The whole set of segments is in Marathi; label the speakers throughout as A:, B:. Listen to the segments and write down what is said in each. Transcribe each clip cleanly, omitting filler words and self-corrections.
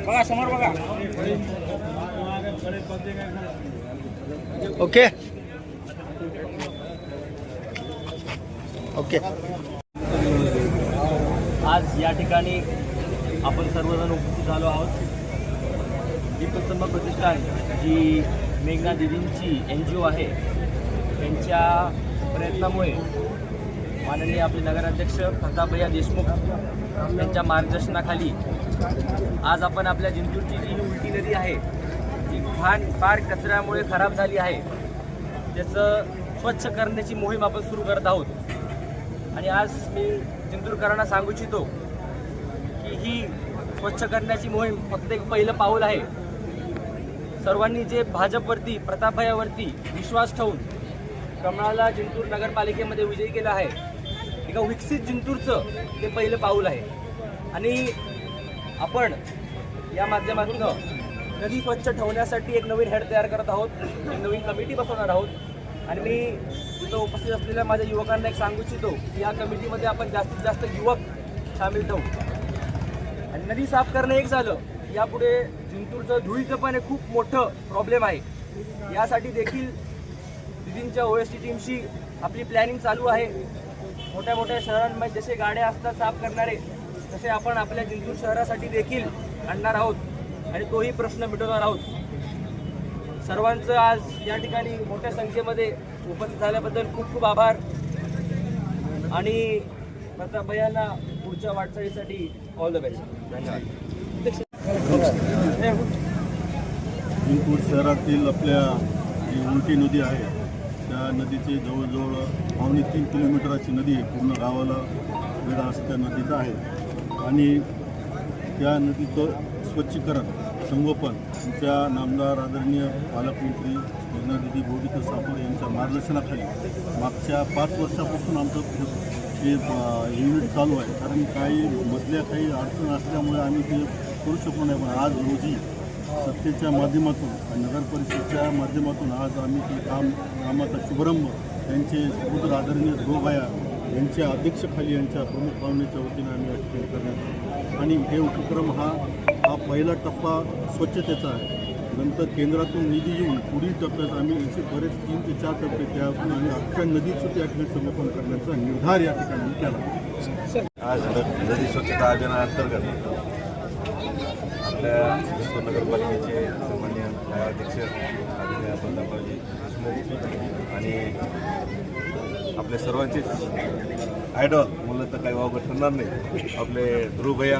A: बघा समोर बघा.
B: Okay okay.
C: आज या ठिकाणी आपण सर्वजण उपस्थित झालो आहोत. दीपस्तंभ प्रतिष्ठान जी मेघना दिदींची NGO आहे, त्यांच्या प्रयत्नामुळे माननीय आपले नगराध्यक्ष प्रतापभैया देशमुख यांच्या मार्गदर्शनाखाली आज आपण आपल्या जिंतूरची जी उलटी नदी आहे, जी घाण पार कचऱ्यामुळे खराब झाली आहे, त्याचं स्वच्छ करण्याची मोहीम आपण सुरू करत आहोत. आणि आज मी जिंतूरकरांना सांगू इच्छितो की ही स्वच्छ करण्याची मोहीम फक्त एक पहिलं पाऊल आहे. सर्वांनी जे भाजपवरती प्रतापभैयावरती विश्वास ठेवून कमळाला जिंतूर नगरपालिकेमध्ये विजयी केलं आहे, एका विकसित जिंतूरचं ते पहिलं पाऊल आहे. आणि आपण या माध्यमातून नदी स्वच्छ ठेवण्यासाठी एक नवीन हेड तयार करत आहोत, एक नवीन कमिटी बसवणार आहोत. आणि मी इथं उपस्थित असलेल्या माझ्या युवकांना एक सांगू इच्छितो की या कमिटीमध्ये आपण जास्तीत जास्त युवक सामील ठेवू. आणि नदी साफ करणं एक झालं, यापुढे जिंतूरचं धुळीचं पण एक खूप मोठं प्रॉब्लेम आहे. यासाठी देखील दिदींच्या OST टीमशी आपली प्लॅनिंग चालू आहे. मोठ्या मोठ्या शहरांमध्ये जसे गाड्या असतात साफ करणारे, तसे आपण आपल्या जिंतूर शहरासाठी देखील आणणार आहोत आणि तोही प्रश्न मिटवणार आहोत. सर्वांचं आज या ठिकाणी मोठ्या संख्येमध्ये उपस्थित झाल्याबद्दल खूप खूप आभार. आणि प्रतापभैयांना पुढच्या वाटचालीसाठी ऑल द बेस्ट. धन्यवाद.
D: जिंतूर शहरातील आपल्या जी उलटी नदी आहे, त्या नदीचे जवळजवळ 2.5-3 किलोमीटरची नदी आहे. पूर्ण गावाला वेढा असं त्या नदीचं आहे. आणि त्या नदीचं स्वच्छीकरण संगोपन तुमच्या नामदार आदरणीय पालकमंत्री मेघना दिदी बोर्डीकर सापर यांच्या मार्गदर्शनाखाली मागच्या 5 वर्षापासून आमचं हे युनिट चालू आहे. कारण काही मधल्या काही अडचण असल्यामुळे आम्ही ते करू शकलो नाही. पण आज रोजी सत्तेच्या माध्यमातून आणि नगर परिषदेच्या माध्यमातून आज आम्ही ते कामाचा शुभारंभ त्यांचे सुपुत्र आदरणीय ध्रुवभैया यांच्या अध्यक्षतेखाली यांच्या प्रमुख पाहुण्याच्या वतीनं आम्ही या ठिकाणी करण्यात आलो. आणि हे उपक्रम हा पहिला टप्पा स्वच्छतेचा आहे. नंतर केंद्रातून निधी येऊन पुढील टप्प्यात आम्ही याचे बरेच 3 ते 4 टप्पे त्यातून आणि अख्ख्या नदीचं त्या ठिकाणी संगोपन करण्याचा निर्धार या ठिकाणी केला.
E: आज नदी स्वच्छता अभियानाअंतर्गत आपल्या जिंतूर नगरपालिकेचे सन्माननीय नगराध्यक्ष आदरणीय प्रतापजी देशमुख आणि आपल्या सर्वांचेच आयडॉल म्हणलं तर काही वावगं ठरणार नाही, आपले ध्रुवभैया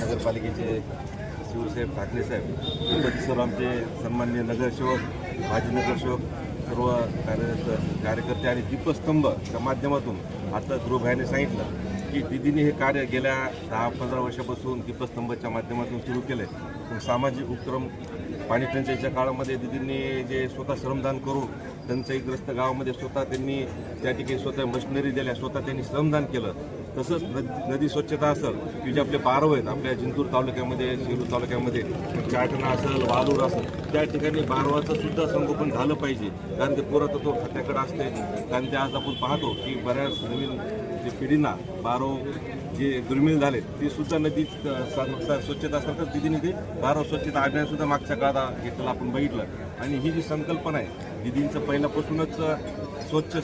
E: नगरपालिकेचे शिवसाहेब ठाकरे साहेब, सर्व आमचे सन्माननीय नगरसेवक, माजी नगरसेवक, सर्व कार्यकर्ते आणि दीपस्तंभच्या माध्यमातून आता ध्रुवभैयाने सांगितलं की दिदीने हे कार्य गेल्या 10-15 वर्षापासून दीपस्तंभच्या माध्यमातून सुरू केलं आहे. सामाजिक उपक्रम पाणी टंचाईच्या काळामध्ये दिदींनी जे स्वतः श्रमदान करून टंचाईग्रस्त गावामध्ये स्वतः त्यांनी त्या ठिकाणी स्वतः मशिनरी दिल्या, स्वतः त्यांनी श्रमदान केलं. तसंच नदी स्वच्छता असेल की जे आपले बारव आहेत आपल्या जिंतूर तालुक्यामध्ये, शिरूर तालुक्यामध्ये चाटणा असेल, वालूर असेल, त्या ठिकाणी बारवाचं सुद्धा संगोपन झालं पाहिजे. कारण ते पुरातत्व खात्याकडे असते. कारण ते आज आपण पाहतो की बऱ्याच नवीन जे पिढींना बारव जे दुर्मिळ झाले ते सुद्धा नदी स्वच्छता असेल तर दिदीने ते बारव स्वच्छता अभियानसुद्धा मागच्या काळात घेतलं आपण बघितलं. आणि ही जी संकल्पना आहे दिदींचं पहिल्यापासूनच स्वच्छ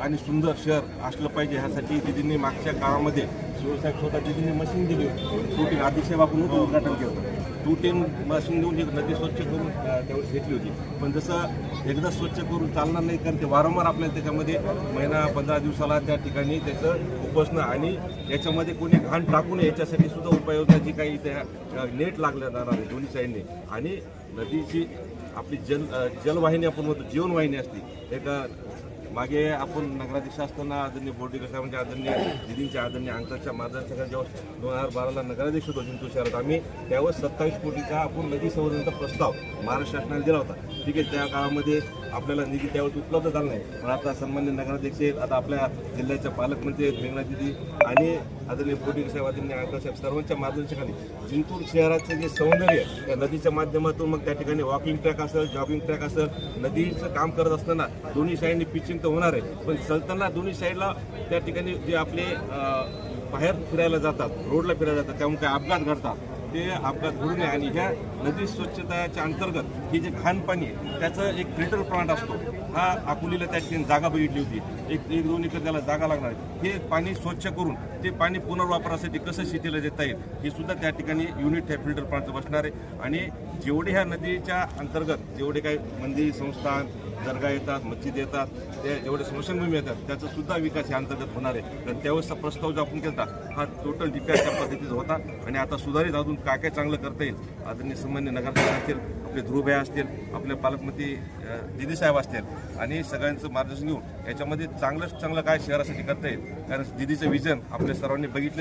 E: आणि सुंदर शहर असलं पाहिजे, ह्यासाठी दिदींनी मागच्या काळामध्ये शिवसाहेब स्वतः दिदींनी मशीन दिली होती. 2 टीन आदिक्षेप आपण उद्घाटन केलं होतं. 2 टीन मशीन देऊन जी नदी स्वच्छ करून त्यावेळेस घेतली होती. पण जसं एकदा स्वच्छ करून चालणार नाही, कारण ते वारंवार आपल्याला त्याच्यामध्ये महिना 15 दिवसाला त्या ठिकाणी त्याचं उपसणं आणि याच्यामध्ये कोणी घाण टाकू नये याच्यासाठी सुद्धा उपाययोजना जी काही त्या नेट लागल्या जाणार आहे दोन्ही साईडने. आणि नदीची आपली जलवाहिनी आपण म्हणतो जीवनवाहिनी असते. एक मागे आपण नगराध्यक्ष असताना आदरणीय बोर्डीकर साहेबांच्या आदरणीय दिदींच्या आदरणीय अंकाच्या मार्गदर्शनाखाली जेव्हा 2012ला नगराध्यक्ष होतो जिंतूर शहरात, आम्ही त्यावेळेस 27 कोटीचा आपण नदी संवर्धनाचा प्रस्ताव महाराष्ट्र शासनाला दिला होता. ठीक आहे, त्या काळामध्ये आपल्याला निधी त्यावेळी उपलब्ध झाला नाही. पण आता सन्मान्य नगराध्यक्ष आहेत, आता आपल्या जिल्ह्याच्या पालकमंत्री आहेत मेघना दिदी आणि आदरणीय बोर्डिंग साहेब, आदरणीय अंकल साहेब, सर्वांच्या मार्गदर्शनाखाली जिंतूर शहराचं जे सौंदर्य त्या नदीच्या माध्यमातून मग त्या ठिकाणी वॉकिंग ट्रॅक असेल, जॉगिंग ट्रॅक असेल, नदीचं काम करत असताना दोन्ही साईडनी पिचिंग तर होणार आहे, पण चलताना दोन्ही साईडला त्या ठिकाणी जे आपले बाहेर फिरायला जातात, रोडला फिरायला जातात, त्यामुळे काही अपघात घडतात, ते अपघात घडू नये. आणि ह्या नदी स्वच्छताच्या अंतर्गत हे जे घाणपाणी आहे त्याचं एक फिल्टर प्लांट असतो, हा अकोलीला त्या ठिकाणी जागा बघितली होती, एक दोन एकर त्याला जागा लागणार आहे. हे पाणी स्वच्छ करून ते पाणी पुनर्वापरासाठी कसं शेतीला देता येईल हे सुद्धा त्या ठिकाणी युनिट त्या फिल्टर प्लांटचं बसणार आहे. आणि जेवढे ह्या नदीच्या अंतर्गत जेवढे काही मंदिर संस्थान दर्गा येतात, मस्जिद येतात, ते जेवढे स्मशानभूमी येतात त्याचा सुद्धा विकास या अंतर्गत होणार आहे. कारण त्यावेळेसचा प्रस्ताव जो आपण केला हा टोटल डिपॅचच्या पद्धतीचा होता आणि आता सुधारित अजून काय काय चांगलं करता येईल. आदरणीय सन्मान्य नगरसेवक असतील, आपले ध्रुवभाई असतील, आपले पालकमंत्री दिदी साहेब असतील आणि सगळ्यांचं मार्गदर्शन घेऊन याच्यामध्ये चांगलं काय शहरासाठी करता येईल. कारण दिदीचं विजन आपल्या सर्वांनी बघितलं.